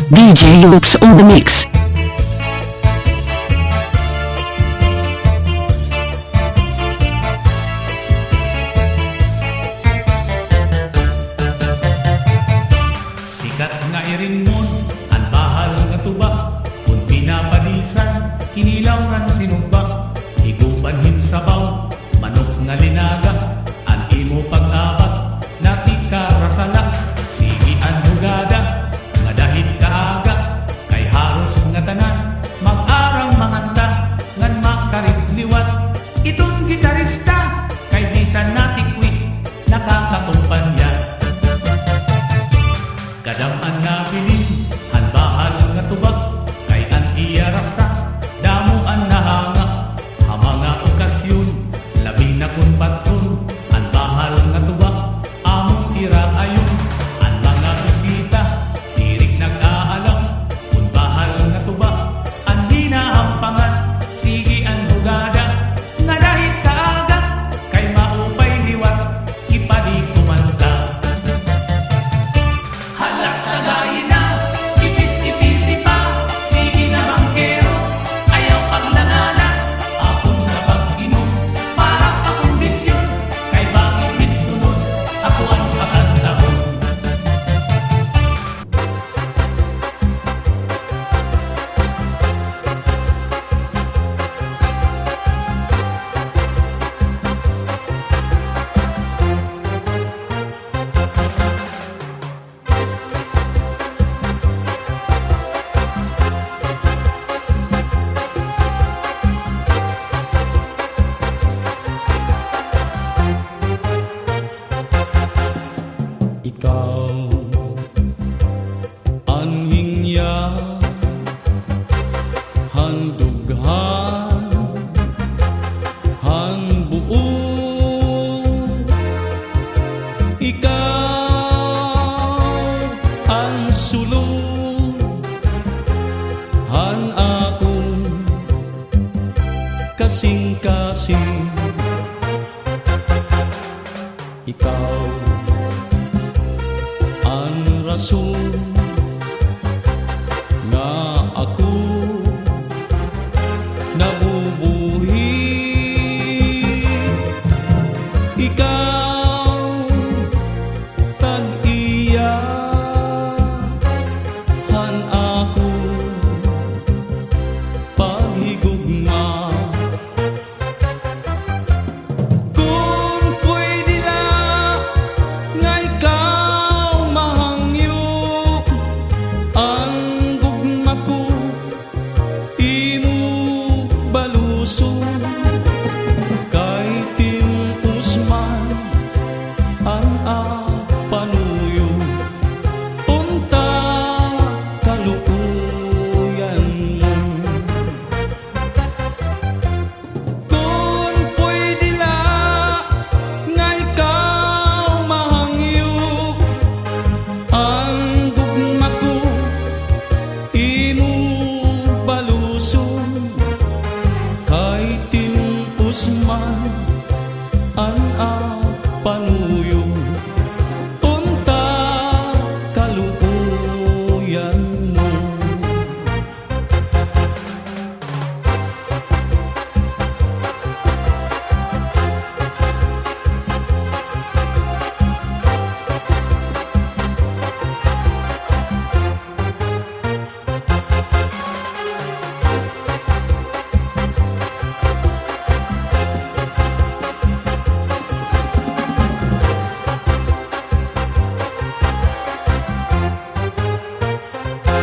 DJ Loops on the mix. Sikat nga irin mo, ang bahal nga tuba, kung pinapalisan, kinilaw ng sinumba, higupan hinsabaw, manok nga linaga, ang imo pag-abat, natika rasala, sige ang hugada, nga dahil kaaga, kay haros nga tanan, mag-arang manganda, ngan makarip-liwat, itong gitarista, kay bisan natikwit, nakakakumpanya. Kadam-an na bilin, han bahal nga tubag, kay an iya rasa, damo an nahanga, hamanga okasyon, labi na kun patron, an bahal nga tubag, among tira ayon, an mga bisita, tirik nag-aalam, kun bahal nga tubag, an hinahampangan, sige an hugada, nga dahil kaaga, kay maupay liwat, ipadi kumanta. Halak tagayin na, ipis-ipisi pa, sige na bangkero, ayaw paglanganan, akong na pag-inom, para sa kondisyon, kay bakit minsunod, ako ang pagkantahon. Ikaw, anhing niya, handughan, hanbuo. Ikaw, ang sulong, han akong kasing-kasing. Ikaw, ang rason nga ako nabubuhi. Ikaw tag-iya, han ako paghigugma. Kung pwede na nga ikaw mahangyo, ang gugma ko imo balusong, kay Tim Usman ang panuyo, punta kalukuyan mo. Kung pwede la nga ikaw mahangyo, ang gugma ko imo balusong, kay Tim Usman ang panuyo, punta kalukuyan mo.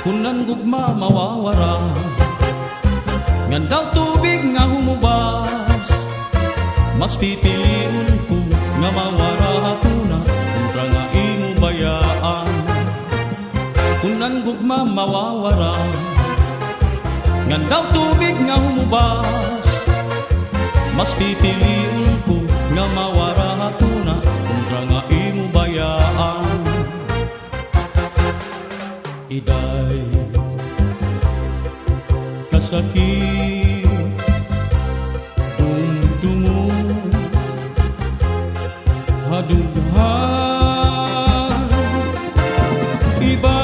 Kunan gugma mawawara, ngan daw tubig nga humubas, mas pipiliun ko nga mawara hatuna, kontra nga imo bayaan. Kunan gugma mawawara, ngan daw tubig nga humubas, mas pipiliun ko nga mawara hatuna, kontra nga imo bayaan. Iday kasakit dumdumo, hadughan iba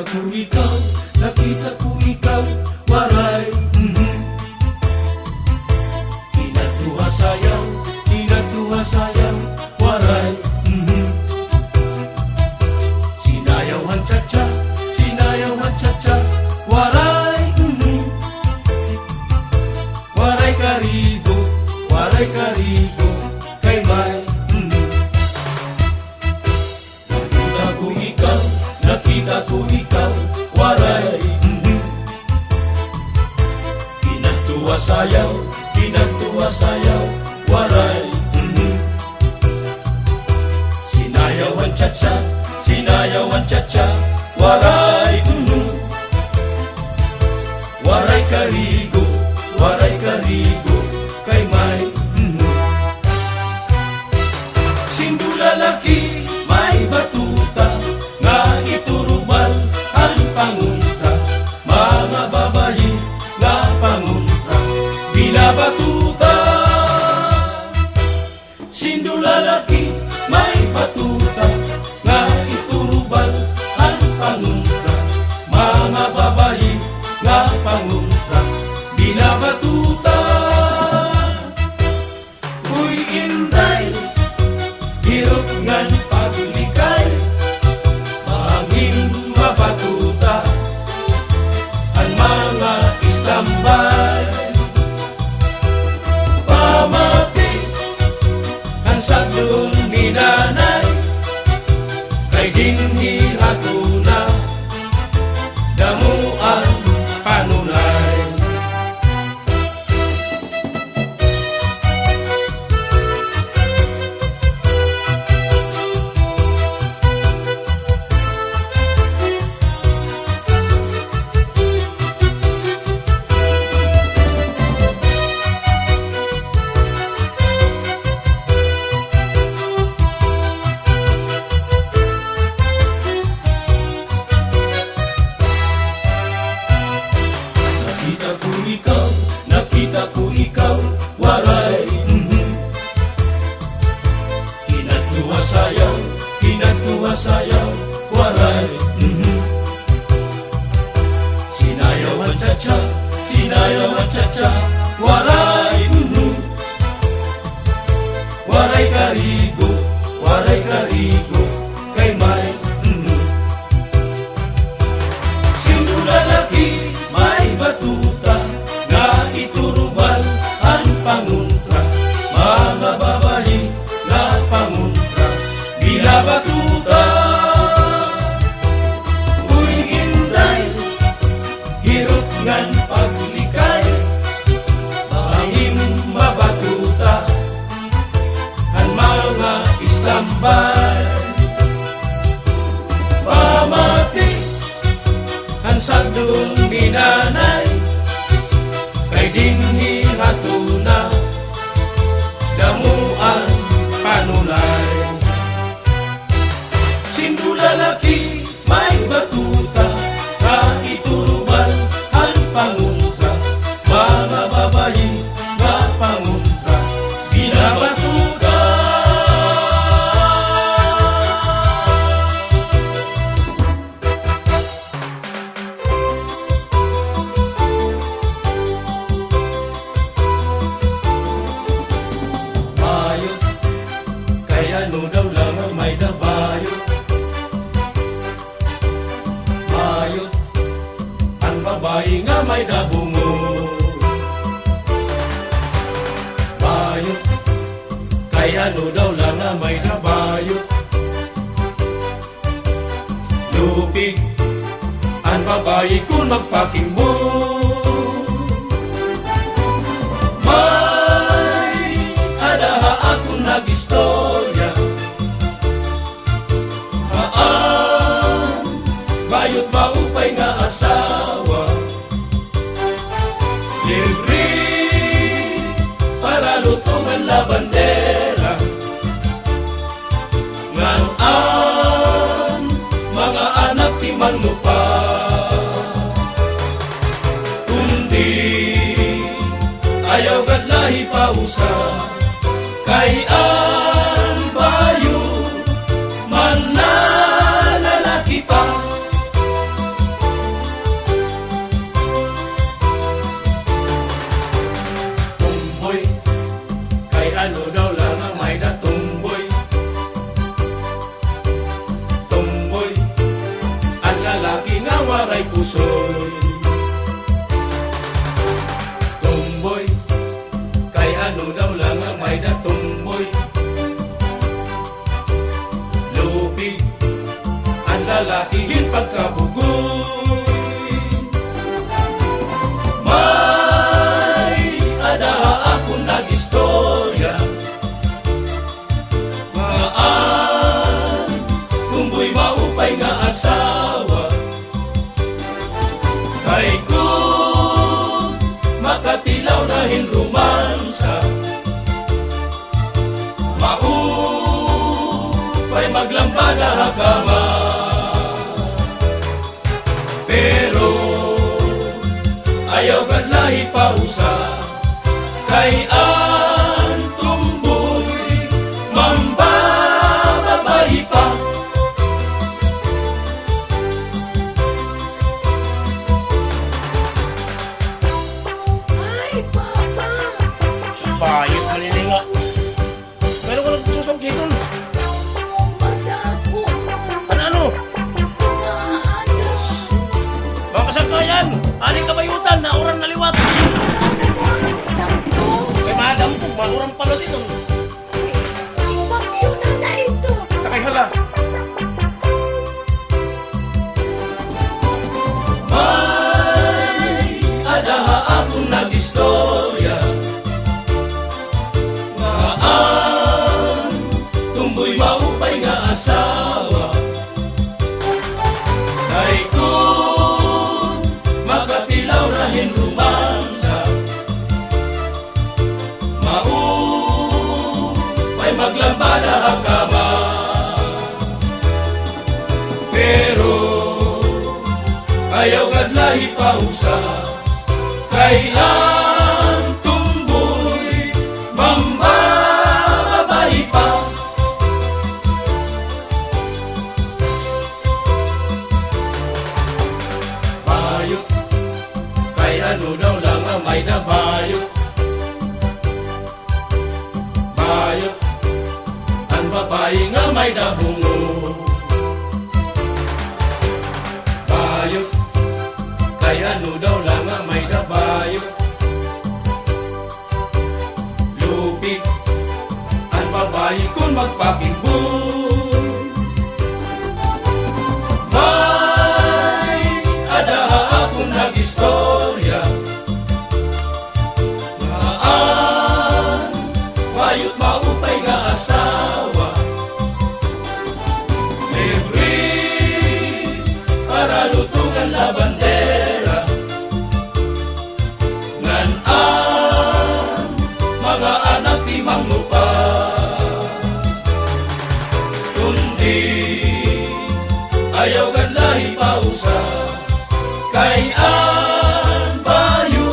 nakita ko ikaw, waray. Kinatuwa sayaw, waray. Sinayawan cha-cha, waray. Waray karigo, kay may. Nakita ko ikaw, waray. Kinatuwa sayaw, waray. Sinayawan cha-cha, waray. Waray karigo, kay may. Sindulalaki, may batuta, nga iturubal ang pangunta. Mga babayi, nga pangunta, binabatuta. Sindulalaki, may batuta, nga iturubal ang pangunta. Mga babayi, nga pangunta, binabatuta. Uy, inday, hirot ngan paglikay, mangin mabatuta ang mga istambay. Pamati ang sadun ni nanay, kay dinhi hatuna damuan panunay. Nakita ko ikaw, waray. Kinatuwa sayaw, waray. Sinayawan cha-cha, waray. Waray karigo, kay may. Sindulalaki, may batuta, nga iturubal ang panguntra. Mga babayi, nga panguntra, binabatuta. Uy, inday, hirot ngan paglikay, mangin mabatuta ang mga istambay. Pamati ang sadun ni nanay, kay dinhi hatuna damuan panulay. Sindulalaki, may batuta, nga iturubal ang panguntra. Mga babayi, nga panguntra, binabatuta. Ano daw lang ang may dabayo, mayot ang babae nga may dabungo. Mayot, kaya ano daw lang ang may dabayo, lupig ang babae kung magpakimbo. May adaha akong nag-istorya, bayot maupay nga asawa, libre para lutungan la bandera. Ngan mga anak ti manlupa, kundi ayaw gadlahi pausa, kay an bayo man na lalaki pa. kay pusoy. Tumboy, kay ano daw lang ang may datumboy. Lupig, ang lalakihin pagkabugoy. May adaha akong nag-istorya, ngaan tumboy maupay nga asawa. Kay kung makatilaw na hinrumansa, maupay maglambada hakama. Pero ayaw kadlahi pausa, kay ang tumboy mambababayi pa. Ay, Papa! Bayot malilinga. Meron ko nagsusungkit doon. Madako! Ano? Naadas! Mga kasangkayan, aling kabayutan na oran na liwat. Dako! Kay madam ko, maurang pala dito. Bagyo na ito! Takay hala. May adaha akong nag-istorya, ngaan tumboy maupay nga asawa. Kay kung makatilaw na hinrumansa, maupay maglambada hakama. Pero ayaw kadlahi pausa, kay ang tumboy mambababayi pa. Bayot, kay ano daw lang ang may nabayot. Bayot, ang babae nga may nabungo. Bayot, kay ano daw lang ang may nabayot. Lupig, ang babae kung magpakimbong. May adaha akong nag-istorya, ngaan bayot maupay nga asawa. Every para lutungan la bandera, ngan ang mga anak di manglupa. Kundi ayaw kadlahi pausa, kay ang bayo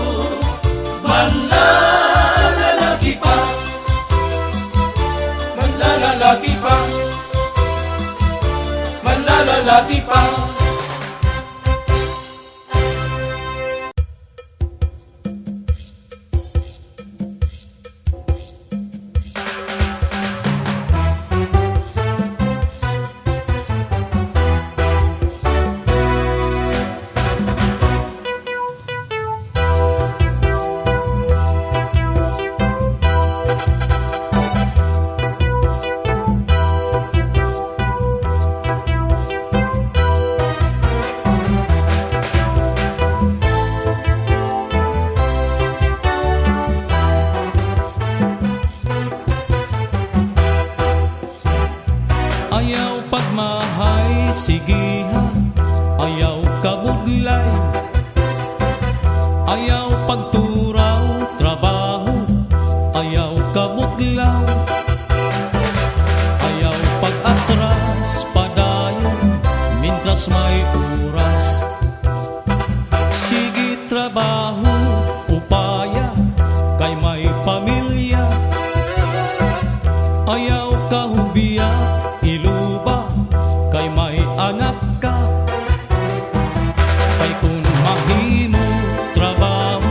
manlalalaki pa. Manlalalaki pa, manlalalaki pa. Ayaw pagmahay, sige ha. Ayaw kabudlay. Ayaw pagturaw, trabaho. Ayaw kabutlaw. Ayaw pag-atras, padayon, mintras may oras. Sige trabaho, upaya, kay may pamilya. Ayaw kahubiya, iluba, kay may anak ka. Kay kung mahimo trabaho,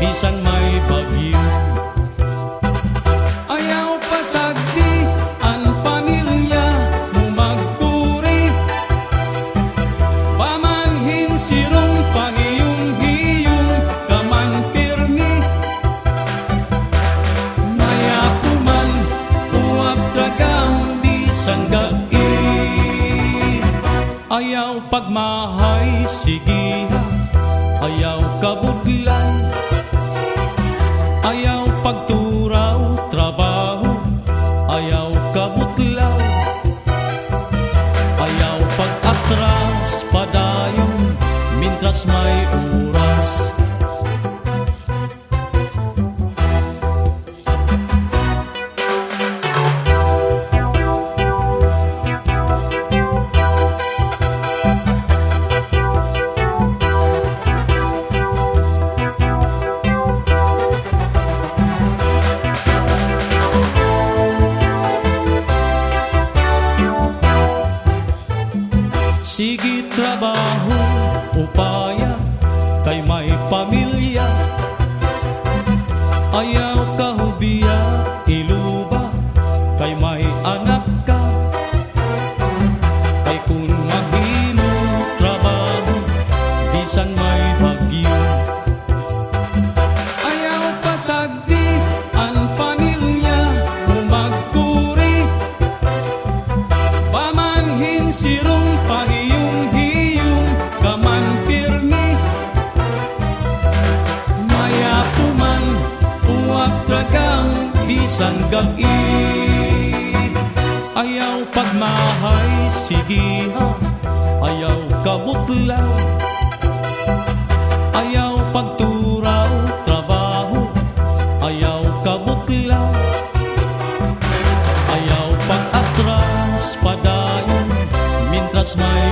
bisan may bagyo. Ayaw pasagdi ang pamilya mo magpuri, pamanhin si pagmahay, sigiha, ayaw kabudlan, ayaw pagturaw, trabaho, ayaw kabutlaw, ayaw pag-atras, padayon, mintras may oras. Sige trabaho, upaya, kay may pamilya, ayaw kahubiya, iluba, kay may anak ka, kay kung mahimo trabaho, bisan may bagyo, ayaw pasagdi ang pamilya, umagkuri, pamanhin sirong pahiyong-hiyong, kaman pirmi, maya puman, uwag tragang, bisan gagit, ayaw pagmahay, sigiha, ayaw kabutlaw, ayaw pagturaw, trabaho, ayaw kabutlaw, ayaw pag-atras, padayon, mintras may